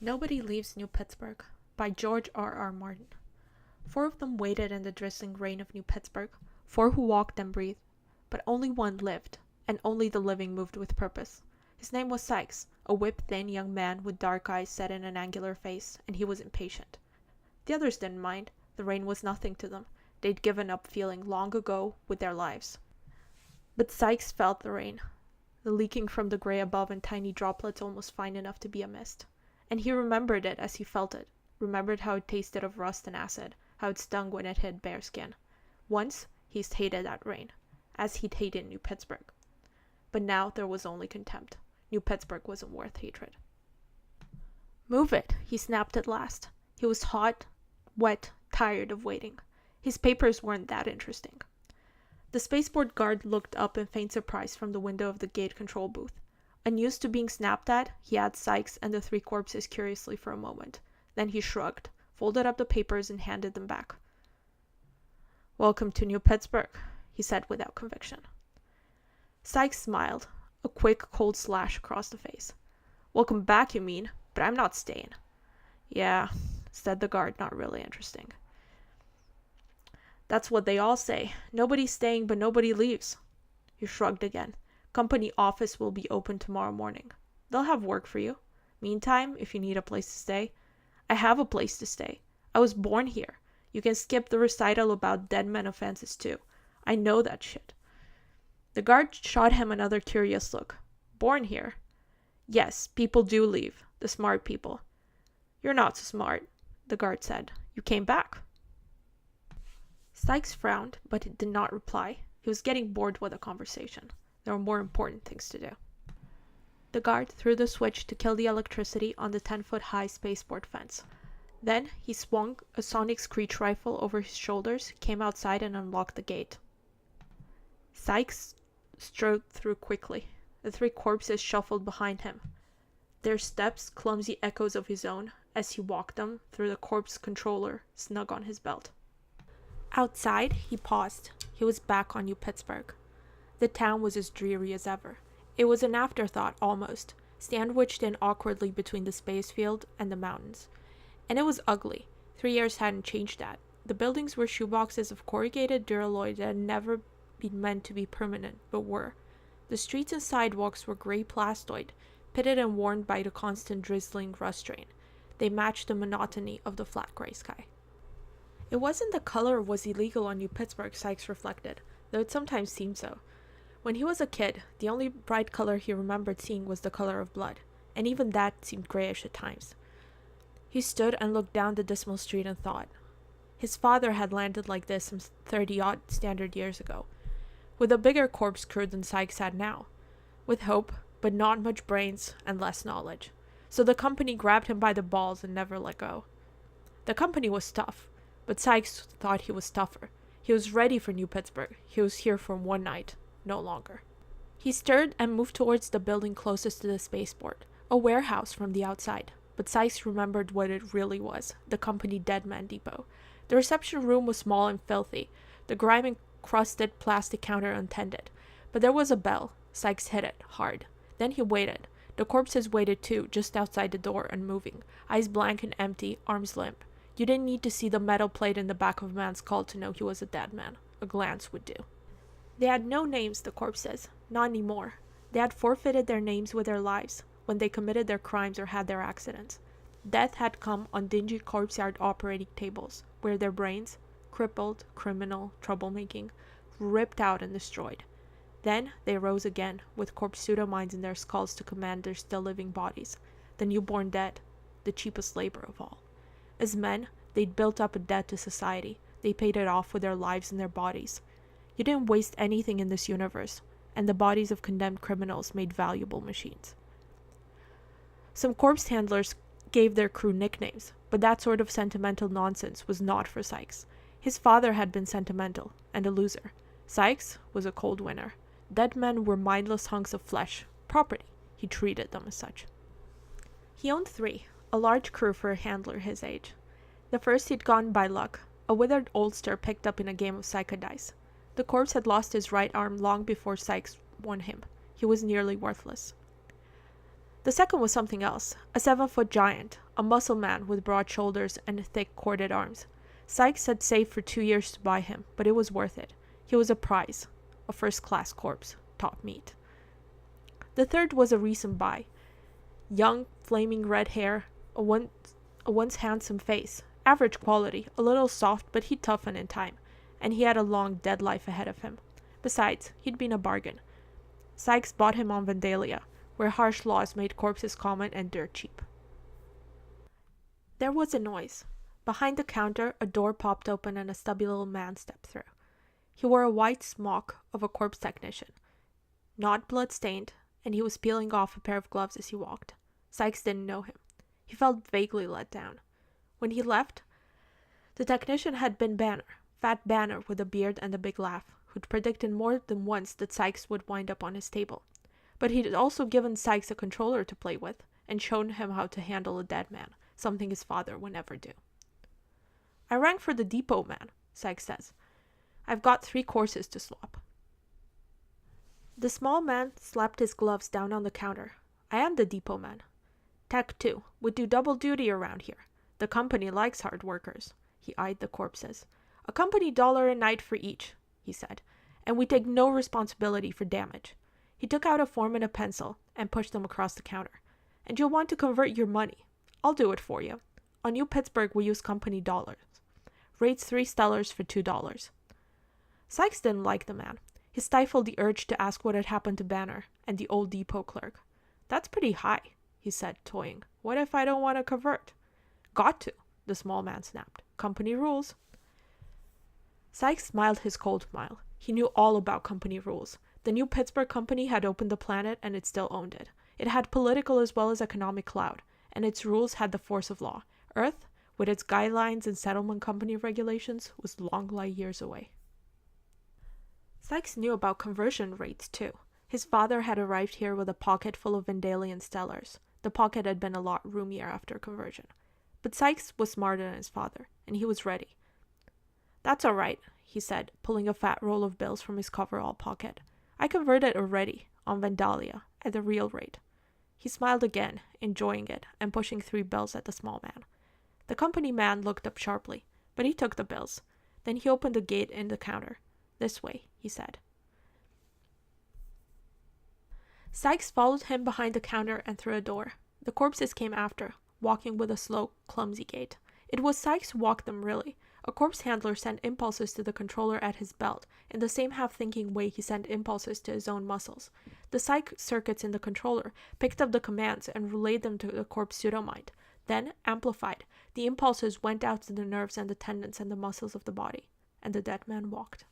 Nobody Leaves New Pittsburg by George R.R. Martin. 4 of them waited in the drizzling rain of New Pittsburg, 4 who walked and breathed, but only one lived, and only the living moved with purpose. His name was Sykes, a whip-thin young man with dark eyes set in an angular face, and he was impatient. The others didn't mind. The rain was nothing to them. They'd given up feeling long ago with their lives. But Sykes felt the rain, the leaking from the gray above in tiny droplets almost fine enough to be a mist. And he remembered it as he felt it, remembered how it tasted of rust and acid, how it stung when it hit bare skin. Once, he'd hated that rain, as he'd hated New Pittsburg. But now there was only contempt. New Pittsburg wasn't worth hatred. "Move it," he snapped at last. He was hot, wet, tired of waiting. His papers weren't that interesting. The spaceport guard looked up in faint surprise from the window of the gate control booth. Unused to being snapped at, he eyed Sykes and the 3 corpses curiously for a moment. Then he shrugged, folded up the papers, and handed them back. "Welcome to New Pittsburg," he said without conviction. Sykes smiled, a quick, cold slash across the face. "Welcome back, you mean, but I'm not staying." "Yeah," said the guard, not really interesting. "That's what they all say. Nobody's staying, but nobody leaves." He shrugged again. "Company office will be open tomorrow morning. They'll have work for you. Meantime, if you need a place to stay." "I have a place to stay. I was born here. You can skip the recital about dead men offenses too. I know that shit." The guard shot him another curious look. "Born here?" "Yes, people do leave. The smart people." "You're not so smart," the guard said. "You came back." Sykes frowned, but did not reply. He was getting bored with the conversation. There were more important things to do. The guard threw the switch to kill the electricity on the 10-foot-high spaceport fence. Then he swung a sonic screech rifle over his shoulders, came outside, and unlocked the gate. Sykes strode through quickly. The 3 corpses shuffled behind him, their steps clumsy echoes of his own as he walked them through the corpse controller snug on his belt. Outside, he paused. He was back on New Pittsburg. The town was as dreary as ever. It was an afterthought, almost, sandwiched in awkwardly between the space field and the mountains. And it was ugly. 3 years hadn't changed that. The buildings were shoeboxes of corrugated duralloy that had never been meant to be permanent, but were. The streets and sidewalks were gray plastoid, pitted and worn by the constant drizzling rust rain. They matched the monotony of the flat gray sky. It wasn't the color was illegal on New Pittsburg, Sykes reflected, though it sometimes seemed so. When he was a kid, the only bright color he remembered seeing was the color of blood, and even that seemed grayish at times. He stood and looked down the dismal street and thought. His father had landed like this some 30-odd standard years ago, with a bigger corpse crew than Sykes had now, with hope, but not much brains and less knowledge. So the company grabbed him by the balls and never let go. The company was tough, but Sykes thought he was tougher. He was ready for New Pittsburg. He was here for one night. No longer. He stirred and moved towards the building closest to the spaceport, a warehouse from the outside, but Sykes remembered what it really was, the company Dead Man Depot. The reception room was small and filthy, the grimy crusted plastic counter untended, but there was a bell. Sykes hit it, hard. Then he waited. The corpses waited too, just outside the door, unmoving, eyes blank and empty, arms limp. You didn't need to see the metal plate in the back of a man's skull to know he was a dead man. A glance would do. They had no names, the corpses. Not anymore. They had forfeited their names with their lives, when they committed their crimes or had their accidents. Death had come on dingy corpse yard operating tables, where their brains, crippled, criminal, troublemaking, ripped out and destroyed. Then they rose again, with corpse pseudo-minds in their skulls to command their still-living bodies. The newborn dead, the cheapest labor of all. As men, they'd built up a debt to society. They paid it off with their lives and their bodies. You didn't waste anything in this universe, and the bodies of condemned criminals made valuable machines. Some corpse handlers gave their crew nicknames, but that sort of sentimental nonsense was not for Sykes. His father had been sentimental, and a loser. Sykes was a cold winner. Dead men were mindless hunks of flesh, property. He treated them as such. He owned 3, a large crew for a handler his age. The first he'd gotten by luck, a withered oldster picked up in a game of psychodice. The corpse had lost his right arm long before Sykes won him. He was nearly worthless. The second was something else, a 7-foot giant, a muscle man with broad shoulders and thick corded arms. Sykes had saved for 2 years to buy him, but it was worth it. He was a prize, a first-class corpse, top meat. The third was a recent buy. Young, flaming red hair, a once handsome face, average quality, a little soft, but he'd toughen in time, and he had a long, dead life ahead of him. Besides, he'd been a bargain. Sykes bought him on Vandalia, where harsh laws made corpses common and dirt cheap. There was a noise. Behind the counter, a door popped open and a stubby little man stepped through. He wore a white smock of a corpse technician, not blood-stained, and he was peeling off a pair of gloves as he walked. Sykes didn't know him. He felt vaguely let down. When he left, the technician had been Banner, Fat Banner with a beard and a big laugh, who'd predicted more than once that Sykes would wind up on his table. But he'd also given Sykes a controller to play with and shown him how to handle a dead man, something his father would never do. "I rang for the depot man," Sykes says. "I've got 3 courses to swap." The small man slapped his gloves down on the counter. "I am the depot man. Tech 2 would do double duty around here. The company likes hard workers." He eyed the corpses. "A company $1 a night for each," he said, "and we take no responsibility for damage." He took out a form and a pencil and pushed them across the counter. "And you'll want to convert your money. I'll do it for you. On New Pittsburg, we use company dollars. Rates 3 stellars for $2. Sykes didn't like the man. He stifled the urge to ask what had happened to Banner and the old depot clerk. "That's pretty high," he said, toying. "What if I don't want to convert?" "Got to," the small man snapped. "Company rules." Sykes smiled his cold smile. He knew all about company rules. The New Pittsburg company had opened the planet, and it still owned it. It had political as well as economic clout, and its rules had the force of law. Earth, with its guidelines and settlement company regulations, was long light years away. Sykes knew about conversion rates, too. His father had arrived here with a pocket full of Vandalian stellars. The pocket had been a lot roomier after conversion. But Sykes was smarter than his father, and he was ready. "That's all right," he said, pulling a fat roll of bills from his coverall pocket. "I converted already, on Vandalia, at the real rate." He smiled again, enjoying it, and pushing 3 bills at the small man. The company man looked up sharply, but he took the bills. Then he opened the gate in the counter. "This way," he said. Sykes followed him behind the counter and through a door. The corpses came after, walking with a slow, clumsy gait. It was Sykes who walked them, really. A corpse handler sent impulses to the controller at his belt, in the same half-thinking way he sent impulses to his own muscles. The psych circuits in the controller picked up the commands and relayed them to the corpse pseudomind. Then, amplified, the impulses went out to the nerves and the tendons and the muscles of the body, and the dead man walked.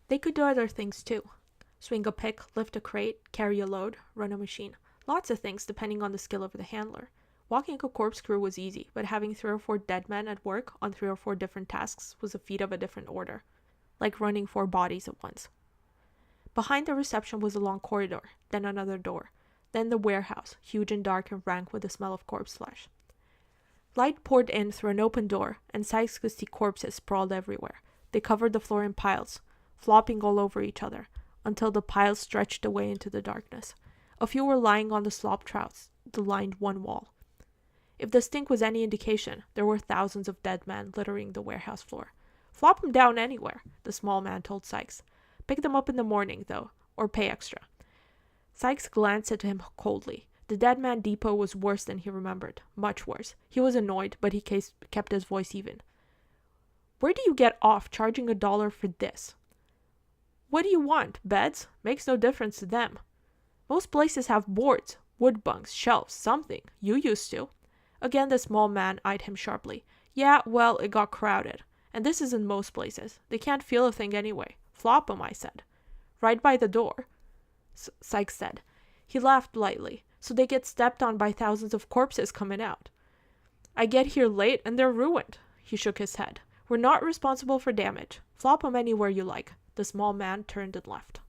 They could do other things too. Swing a pick, lift a crate, carry a load, run a machine. Lots of things depending on the skill of the handler. Walking a corpse crew was easy, but having 3 or 4 dead men at work on 3 or 4 different tasks was a feat of a different order, like running 4 bodies at once. Behind the reception was a long corridor, then another door, then the warehouse, huge and dark and rank with the smell of corpse flesh. Light poured in through an open door, and Sykes could see corpses sprawled everywhere. They covered the floor in piles, flopping all over each other, until the piles stretched away into the darkness. A few were lying on the slop troughs that lined one wall. If the stink was any indication, there were thousands of dead men littering the warehouse floor. "Flop them down anywhere," the small man told Sykes. "Pick them up in the morning, though, or pay extra." Sykes glanced at him coldly. The dead man depot was worse than he remembered, much worse. He was annoyed, but he kept his voice even. "Where do you get off charging $1 for this? What do you want, beds? Makes no difference to them. Most places have boards, wood bunks, shelves, something. You used to." Again the small man eyed him sharply. "Yeah, well, it got crowded. And this isn't most places. They can't feel a thing anyway. Flop 'em, I said." "Right by the door," Sykes said. He laughed lightly. "So they get stepped on by thousands of corpses coming out. I get here late and they're ruined." He shook his head. "We're not responsible for damage. Flop 'em anywhere you like." The small man turned and left.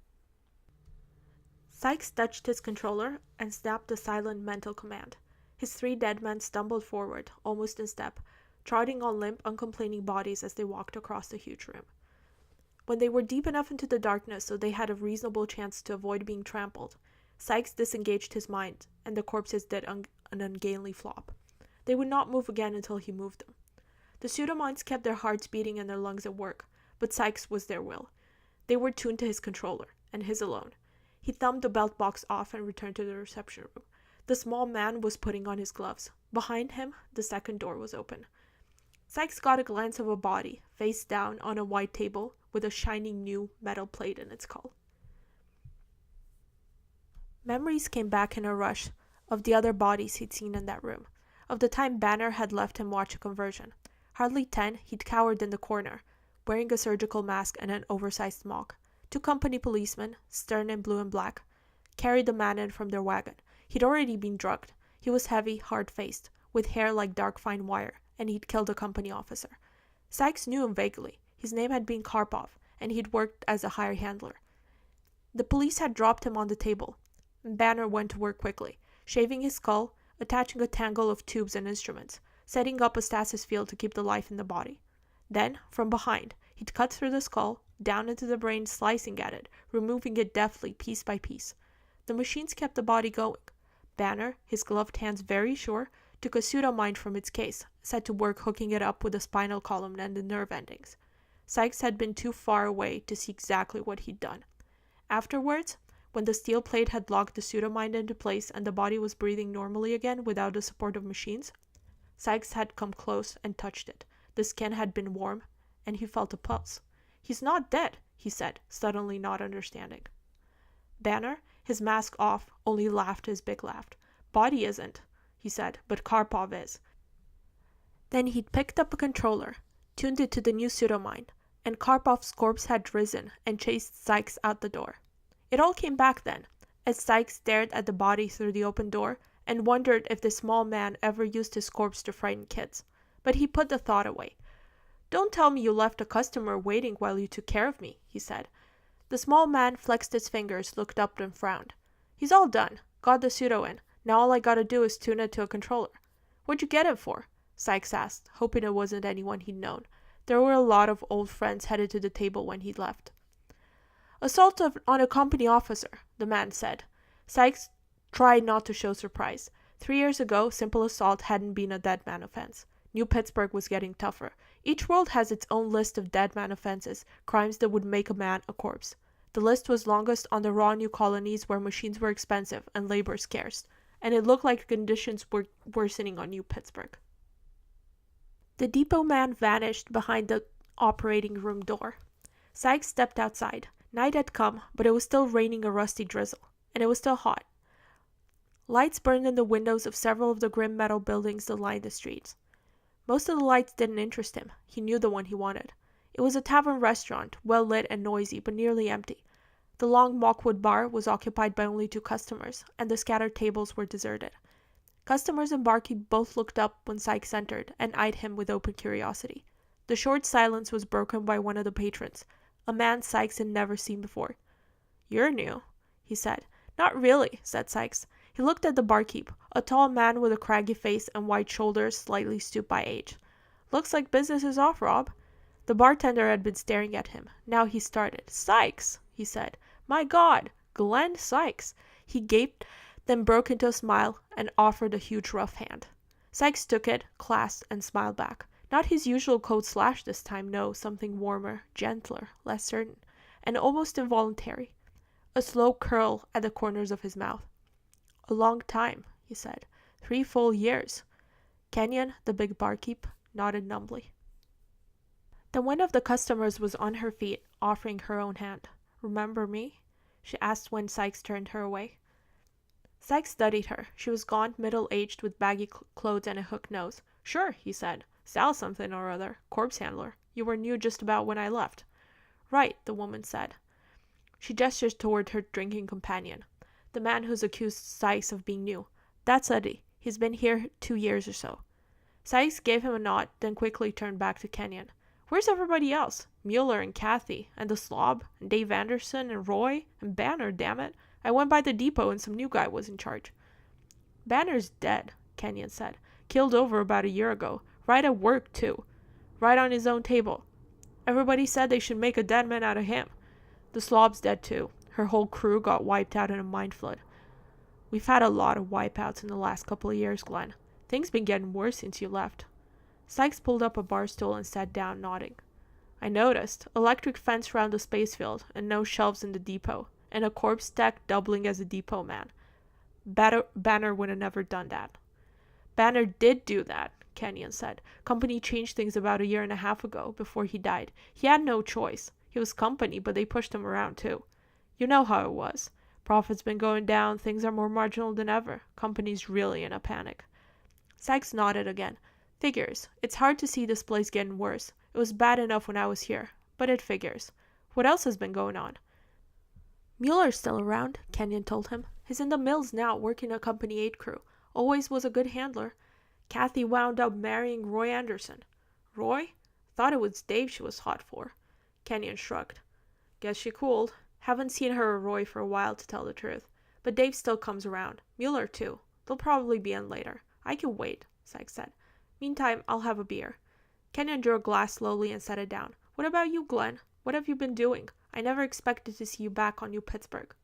Sykes touched his controller and snapped a silent mental command. His 3 dead men stumbled forward, almost in step, trotting on limp, uncomplaining bodies as they walked across the huge room. When they were deep enough into the darkness so they had a reasonable chance to avoid being trampled, Sykes disengaged his mind, and the corpses did an ungainly flop. They would not move again until he moved them. The pseudominds kept their hearts beating and their lungs at work, but Sykes was their will. They were tuned to his controller, and his alone. He thumbed the belt box off and returned to the reception room. The small man was putting on his gloves. Behind him, the second door was open. Sykes got a glance of a body, face down on a white table, with a shining new metal plate in its skull. Memories came back in a rush of the other bodies he'd seen in that room, of the time Banner had left him watch a conversion. Hardly 10, he'd cowered in the corner, wearing a surgical mask and an oversized smock. 2 company policemen, stern in blue and black, carried the man in from their wagon. He'd already been drugged. He was heavy, hard-faced, with hair like dark fine wire, and he'd killed a company officer. Sykes knew him vaguely. His name had been Karpov, and he'd worked as a hired handler. The police had dropped him on the table, and Banner went to work quickly, shaving his skull, attaching a tangle of tubes and instruments, setting up a stasis field to keep the life in the body. Then, from behind, he'd cut through the skull, down into the brain, slicing at it, removing it deftly, piece by piece. The machines kept the body going. Banner, his gloved hands very sure, took a pseudomind from its case, set to work hooking it up with the spinal column and the nerve endings. Sykes had been too far away to see exactly what he'd done. Afterwards, when the steel plate had locked the pseudomind into place and the body was breathing normally again without the support of machines, Sykes had come close and touched it. The skin had been warm, and he felt a pulse. "He's not dead," he said, suddenly not understanding. Banner, his mask off, only laughed his big laugh. "Body isn't," he said, "but Karpov is." Then he'd picked up a controller, tuned it to the new pseudomind, and Karpov's corpse had risen and chased Sykes out the door. It all came back then, as Sykes stared at the body through the open door and wondered if the small man ever used his corpse to frighten kids. But he put the thought away. "Don't tell me you left a customer waiting while you took care of me," he said. The small man flexed his fingers, looked up and frowned. "He's all done. Got the pseudo in. Now all I gotta do is tune it to a controller." "What'd you get it for?" Sykes asked, hoping it wasn't anyone he'd known. There were a lot of old friends headed to the table when he left. "Assault on a company officer," the man said. Sykes tried not to show surprise. 3 years ago, simple assault hadn't been a dead man offense. New Pittsburg was getting tougher. Each world has its own list of dead man offenses, crimes that would make a man a corpse. The list was longest on the raw new colonies where machines were expensive and labor scarce, and it looked like conditions were worsening on New Pittsburg. The depot man vanished behind the operating room door. Sykes stepped outside. Night had come, but it was still raining a rusty drizzle, and it was still hot. Lights burned in the windows of several of the grim metal buildings that lined the streets. Most of the lights didn't interest him. He knew the one he wanted. It was a tavern restaurant, well lit and noisy, but nearly empty. The long mockwood bar was occupied by only 2 customers, and the scattered tables were deserted. Customers and barkeep both looked up when Sykes entered and eyed him with open curiosity. The short silence was broken by one of the patrons, a man Sykes had never seen before. "You're new," he said. "Not really," said Sykes. He looked at the barkeep, a tall man with a craggy face and wide shoulders, slightly stooped by age. "Looks like business is off, Rob." The bartender had been staring at him. Now he started. "Sykes," he said. "My God, Glenn Sykes." He gaped, then broke into a smile and offered a huge rough hand. Sykes took it, clasped, and smiled back. Not his usual cold slash this time, no, something warmer, gentler, less certain, and almost involuntary. A slow curl at the corners of his mouth. "A long time," he said. 3 full years. Kenyon, the big barkeep, nodded numbly. Then one of the customers was on her feet, offering her own hand. "Remember me?" she asked when Sykes turned her away. Sykes studied her. She was gaunt, middle-aged, with baggy clothes and a hooked nose. "Sure," he said. "Sal something or other. Corpse handler. You were new just about when I left." "Right," the woman said. She gestured toward her drinking companion, the man who's accused Sykes of being new. "That's Eddie. He's been here 2 years or so." Sykes gave him a nod, then quickly turned back to Kenyon. "Where's everybody else? Mueller and Kathy, and the slob, and Dave Anderson, and Roy, and Banner, damn it. I went by the depot and some new guy was in charge." "Banner's dead," Kenyon said. "Killed over about a year ago. Right at work, too. Right on his own table. Everybody said they should make a dead man out of him. The slob's dead, too. Her whole crew got wiped out in a mine flood. We've had a lot of wipeouts in the last couple of years, Glenn. Things been getting worse since you left. Sykes pulled up a bar stool and sat down, nodding. I noticed. Electric fence around the space field, and no shelves in the depot, and a corpse deck doubling as a depot man. Banner would have never done that. Banner did do that, Kenyon said. Company changed things about 1.5 years ago, before he died. He had no choice. He was company, but they pushed him around too. You know how it was. Profits been going down, things are more marginal than ever. Company's really in a panic. Sykes nodded again. Figures. It's hard to see this place getting worse. It was bad enough when I was here, but it figures. What else has been going on? Mueller's still around, Kenyon told him. He's in the mills now, working a Company 8 crew. Always was a good handler. Kathy wound up marrying Roy Anderson. Roy? Thought it was Dave she was hot for. Kenyon shrugged. Guess she cooled. Haven't seen her or Roy for a while, to tell the truth. But Dave still comes around. Mueller too. They'll probably be in later. I can wait, Sykes said. Meantime, I'll have a beer. Kenyon drew a glass slowly and set it down. What about you, Glenn? What have you been doing? I never expected to see you back on New Pittsburg.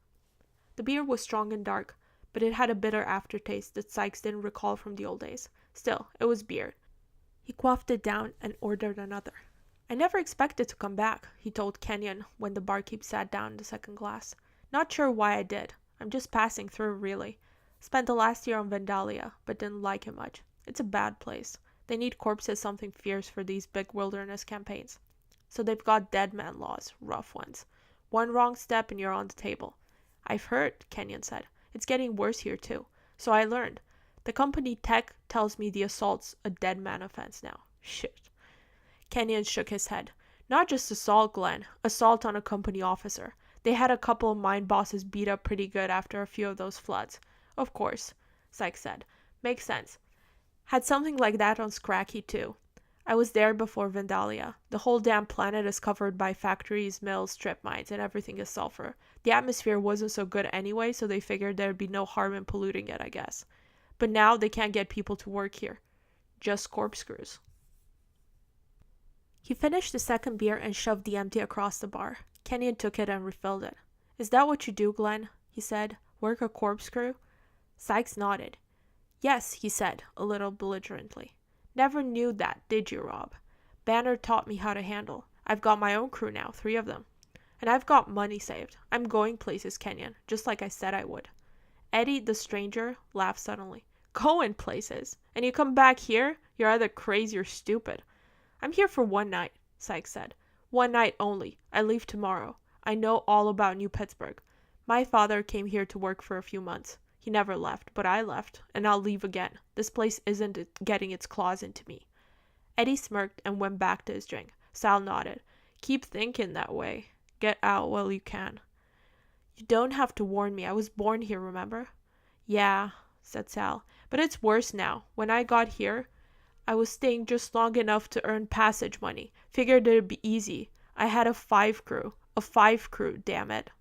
The beer was strong and dark, but it had a bitter aftertaste that Sykes didn't recall from the old days. Still, it was beer. He quaffed it down and ordered another. I never expected to come back, he told Kenyon when the barkeep sat down in the second glass. Not sure why I did. I'm just passing through, really. Spent the last year on Vandalia, but didn't like it much. It's a bad place. They need corpses something fierce for these big wilderness campaigns. So they've got dead man laws, rough ones. One wrong step and you're on the table. I've heard, Kenyon said. It's getting worse here too. So I learned. The company tech tells me the assault's a dead man offense now. Shit. Kenyon shook his head. Not just assault, Glenn. Assault on a company officer. They had a couple of mine bosses beat up pretty good after a few of those floods. Of course, Sykes said. Makes sense. Had something like that on Scracky too. I was there before Vandalia. The whole damn planet is covered by factories, mills, strip mines, and everything is sulfur. The atmosphere wasn't so good anyway, so they figured there'd be no harm in polluting it, I guess. But now they can't get people to work here. Just corkscrews. He finished the second beer and shoved the empty across the bar. Kenyon took it and refilled it. Is that what you do, Glenn? He said. Work a corkscrew? Sykes nodded. Yes, he said, a little belligerently. Never knew that, did you, Rob? Banner taught me how to handle. I've got my own crew now, 3 of them. And I've got money saved. I'm going places, Kenyon, just like I said I would. Eddie, the stranger, laughed suddenly. Going places? And you come back here? You're either crazy or stupid. I'm here for 1 night, Sykes said. 1 night only. I leave tomorrow. I know all about New Pittsburg. My father came here to work for a few months. He never left, but I left, and I'll leave again. This place isn't getting its claws into me. Eddie smirked and went back to his drink. Sal nodded. Keep thinking that way. Get out while you can. You don't have to warn me. I was born here, remember? Yeah, said Sal. But it's worse now. When I got here, I was staying just long enough to earn passage money. Figured it'd be easy. I had a 5 crew. A 5 crew, damn it.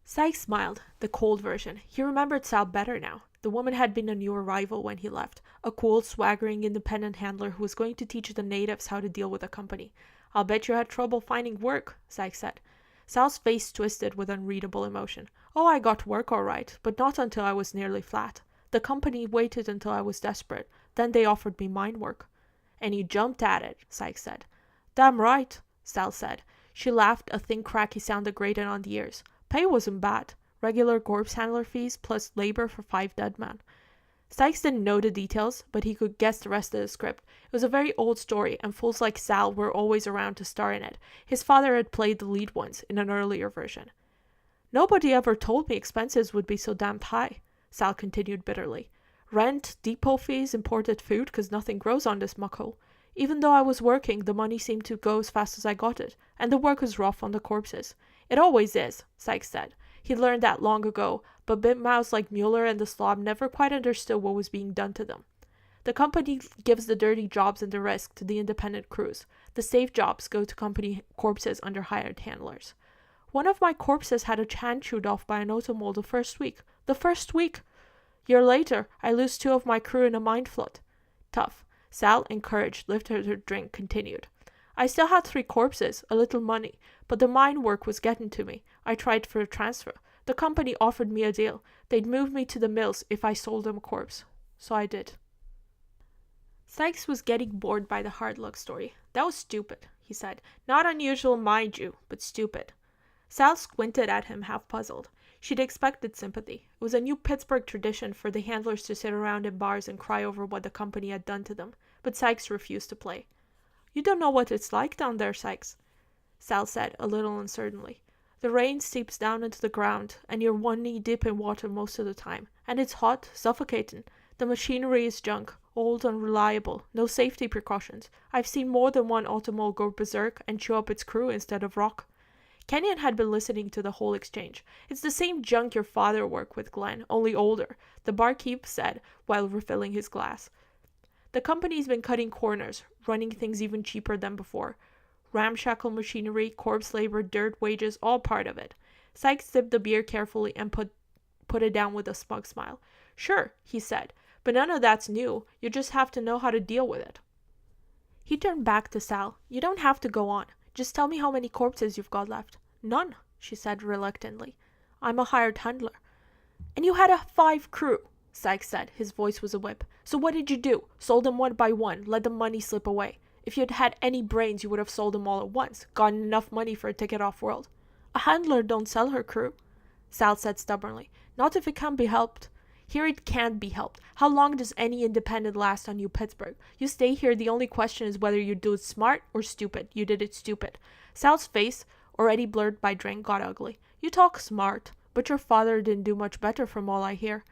Sykes smiled, the cold version. He remembered Sal better now. The woman had been a new arrival when he left, a cool, swaggering, independent handler who was going to teach the natives how to deal with a company. I'll bet you had trouble finding work, Sykes said. Sal's face twisted with unreadable emotion. Oh, I got work all right, but not until I was nearly flat. The company waited until I was desperate. Then they offered me mine work. And you jumped at it, Sykes said. Damn right, Sal said. She laughed, a thin cracky sound that grated on the ears. Pay wasn't bad. Regular corpse handler fees plus labor for 5 dead men. Sykes didn't know the details, but he could guess the rest of the script. It was a very old story, and fools like Sal were always around to star in it. His father had played the lead once, in an earlier version. Nobody ever told me expenses would be so damned high, Sal continued bitterly. Rent, depot fees, imported food, 'cause nothing grows on this muckhole. Even though I was working, the money seemed to go as fast as I got it, and the work was rough on the corpses. It always is, Sykes said. He learned that long ago, but big mouths like Mueller and the slob never quite understood what was being done to them. The company gives the dirty jobs and the risk to the independent crews. The safe jobs go to company corpses under hired handlers. One of my corpses had a hand chewed off by an automobile the first week. The first week! Year later, I lose 2 of my crew in a mine flood. Tough. Sal, encouraged, lifted her drink, continued. I still had 3 corpses, a little money, but the mine work was getting to me. I tried for a transfer. The company offered me a deal. They'd move me to the mills if I sold them a corpse. So I did. Sykes was getting bored by the hard luck story. That was stupid, he said. Not unusual, mind you, but stupid. Sal squinted at him, half puzzled. She'd expected sympathy. It was a new Pittsburgh tradition for the handlers to sit around in bars and cry over what the company had done to them, but Sykes refused to play. You don't know what it's like down there, Sykes, Sal said, a little uncertainly. The rain seeps down into the ground, and you're 1 knee deep in water most of the time. And it's hot, suffocating. The machinery is junk, old, unreliable, no safety precautions. I've seen more than one automobile go berserk and chew up its crew instead of rock. Kenyon had been listening to the whole exchange. It's the same junk your father worked with, Glenn, only older, the barkeep said while refilling his glass. The company's been cutting corners, running things even cheaper than before. Ramshackle machinery, corpse labor, dirt wages, all part of it. Sykes sipped the beer carefully and put it down with a smug smile. Sure, he said, but none of that's new. You just have to know how to deal with it. He turned back to Sal. You don't have to go on. Just tell me how many corpses you've got left. None, she said reluctantly. I'm a hired handler. And you had a 5 crew, Sykes said. His voice was a whip. So what did you do? Sold them one by one, let the money slip away. If you'd had any brains, you would have sold them all at once, gotten enough money for a ticket off-world. A handler don't sell her crew, Sal said stubbornly. Not if it can't be helped. Here it can't be helped. How long does any independent last on New Pittsburgh? You stay here, the only question is whether you do it smart or stupid. You did it stupid. Sal's face, already blurred by drink, got ugly. You talk smart, but your father didn't do much better from all I hear.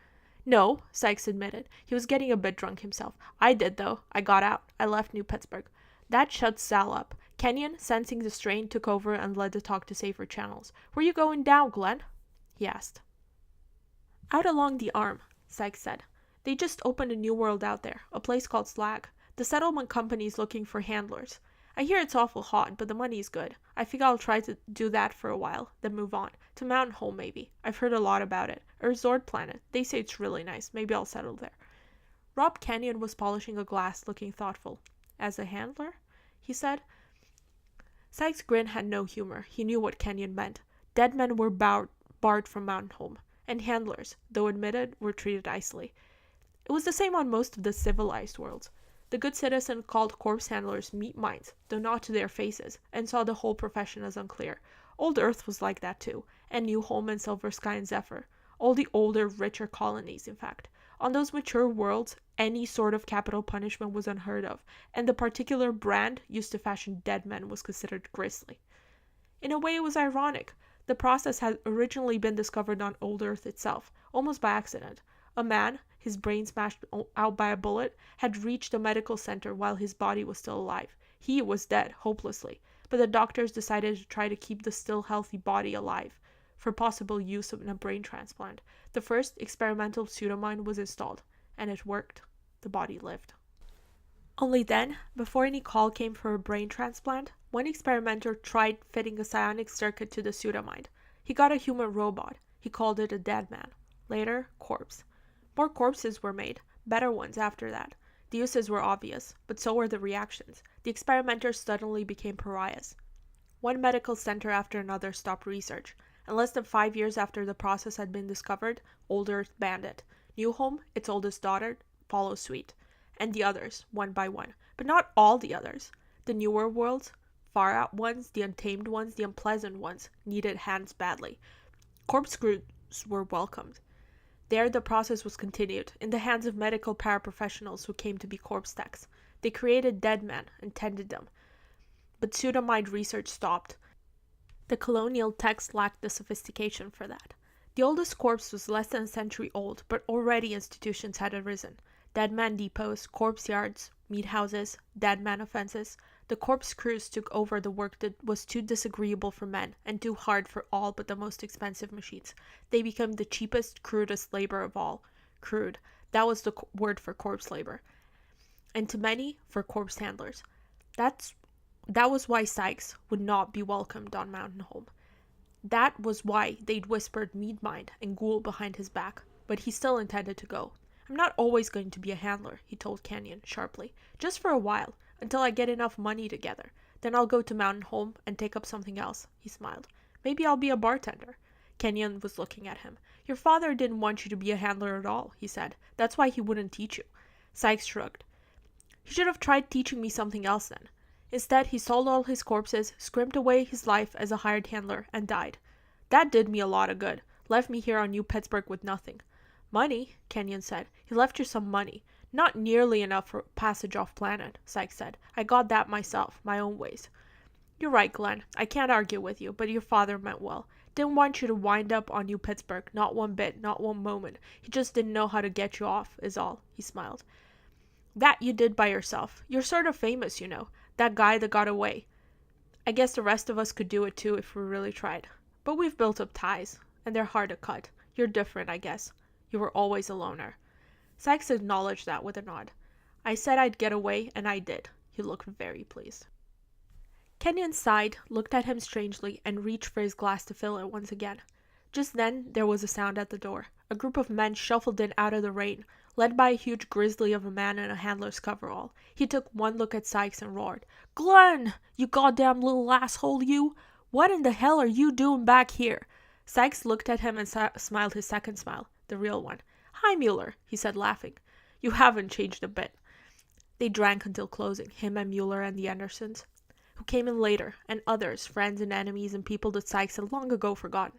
No, Sykes admitted. He was getting a bit drunk himself. I did, though. I got out. I left New Pittsburgh. That shut Sal up. Kenyon, sensing the strain, took over and led the talk to safer channels. Where you going down, Glenn? He asked. Out along the arm, Sykes said. They just opened a new world out there, a place called Slag. The settlement company's looking for handlers. I hear it's awful hot, but the money's good. I figure I'll try to do that for a while, then move on. To Mountain Home, maybe. I've heard a lot about it. A resort planet. They say it's really nice. Maybe I'll settle there. Rob Kenyon was polishing a glass, looking thoughtful. As a handler? He said. Sykes' grin had no humor. He knew what Kenyon meant. Dead men were barred from Mountain Home, and handlers, though admitted, were treated icily. It was the same on most of the civilized worlds. The good citizen called corpse handlers meat minds, though not to their faces, and saw the whole profession as unclear. Old Earth was like that too, and New Home and Silver Sky and Zephyr. All the older, richer colonies, in fact. On those mature worlds, any sort of capital punishment was unheard of, and the particular brand used to fashion dead men was considered grisly. In a way, it was ironic. The process had originally been discovered on Old Earth itself, almost by accident. A man, his brain smashed out by a bullet, had reached a medical center while his body was still alive. He was dead, hopelessly, but the doctors decided to try to keep the still healthy body alive for possible use in a brain transplant. The first experimental pseudomind was installed, and it worked. The body lived. Only then, before any call came for a brain transplant, one experimenter tried fitting a psionic circuit to the pseudomind. He got a human robot. He called it a dead man. Later, corpse. More corpses were made, better ones after that. The uses were obvious, but so were the reactions. The experimenters suddenly became pariahs. One medical center after another stopped research, and less than 5 years after the process had been discovered, Old Earth banned it. New Home, its oldest daughter, followed suit, and the others, one by one. But not all the others. The newer worlds, far out ones, the untamed ones, the unpleasant ones, needed hands badly. Corpse crews were welcomed. There the process was continued, in the hands of medical paraprofessionals who came to be corpse techs. They created dead men and tended them. But pseudomind research stopped. The colonial techs lacked the sophistication for that. The oldest corpse was less than a century old, but already institutions had arisen. Dead man depots, corpse yards, meat houses, dead man offenses. The corpse crews took over the work that was too disagreeable for men and too hard for all but the most expensive machines. They became the cheapest, crudest labor of all. Crude. That was the word for corpse labor. And to many, for corpse handlers. That was why Sykes would not be welcomed on Mountain Home. That was why they'd whispered meat mind and ghoul behind his back. But he still intended to go. I'm not always going to be a handler, he told Kenyon sharply. Just for a while, until I get enough money together. Then I'll go to Mountain Home and take up something else, he smiled. Maybe I'll be a bartender. Kenyon was looking at him. Your father didn't want you to be a handler at all, he said. That's why he wouldn't teach you. Sykes shrugged. He should have tried teaching me something else then. Instead, he sold all his corpses, scrimped away his life as a hired handler, and died. That did me a lot of good. Left me here on New Pittsburg with nothing. Money, Kenyon said. He left you some money. Not nearly enough for passage off planet, Sykes said. I got that myself, my own ways. You're right, Glenn. I can't argue with you, but your father meant well. Didn't want you to wind up on New Pittsburg, not one bit, not one moment. He just didn't know how to get you off, is all, he smiled. That you did by yourself. You're sort of famous, you know. That guy that got away. I guess the rest of us could do it too if we really tried. But we've built up ties, and they're hard to cut. You're different, I guess. You were always a loner. Sykes acknowledged that with a nod. I said I'd get away, and I did. He looked very pleased. Kenyon sighed, looked at him strangely, and reached for his glass to fill it once again. Just then, there was a sound at the door. A group of men shuffled in out of the rain, led by a huge grizzly of a man in a handler's coverall. He took one look at Sykes and roared, Glenn! You goddamn little asshole, you! What in the hell are you doing back here? Sykes looked at him and smiled his second smile, the real one. Hi, Mueller, he said, laughing. You haven't changed a bit. They drank until closing, him and Mueller and the Andersons, who came in later, and others, friends and enemies and people that Sykes had long ago forgotten.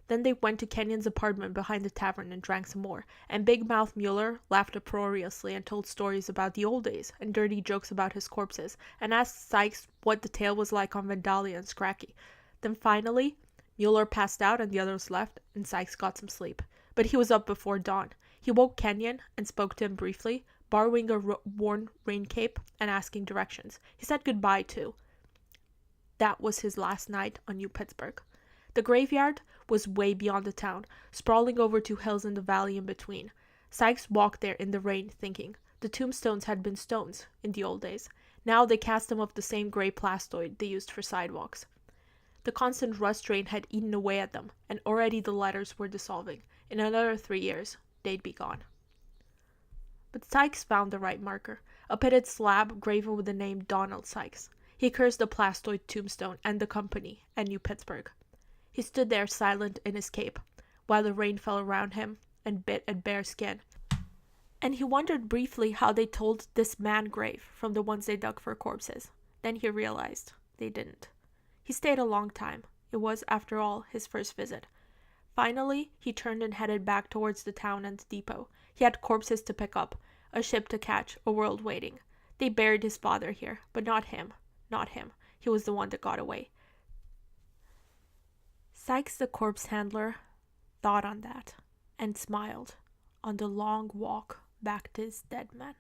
Then they went to Kenyon's apartment behind the tavern and drank some more, and Big Mouth Mueller laughed uproariously and told stories about the old days and dirty jokes about his corpses, and asked Sykes what the tale was like on Vandalia and Scracky. Then finally, Mueller passed out and the others left, and Sykes got some sleep. But he was up before dawn. He woke Kenyon and spoke to him briefly, borrowing a worn rain cape and asking directions. He said goodbye, too. That was his last night on New Pittsburg. The graveyard was way beyond the town, sprawling over 2 hills in the valley in between. Sykes walked there in the rain, thinking. The tombstones had been stones in the old days. Now they cast them of the same gray plastoid they used for sidewalks. The constant rust rain had eaten away at them, and already the letters were dissolving. In another 3 years, they'd be gone. But Sykes found the right marker, a pitted slab graven with the name Donald Sykes. He cursed the plastoid tombstone and the company and New Pittsburg. He stood there silent in his cape, while the rain fell around him and bit at bare skin. And he wondered briefly how they told this man grave from the ones they dug for corpses. Then he realized they didn't. He stayed a long time. It was, after all, his first visit. Finally, he turned and headed back towards the town and the depot. He had corpses to pick up, a ship to catch, a world waiting. They buried his father here, but not him. Not him. He was the one that got away. Sykes the corpse handler thought on that and smiled on the long walk back to his dead men.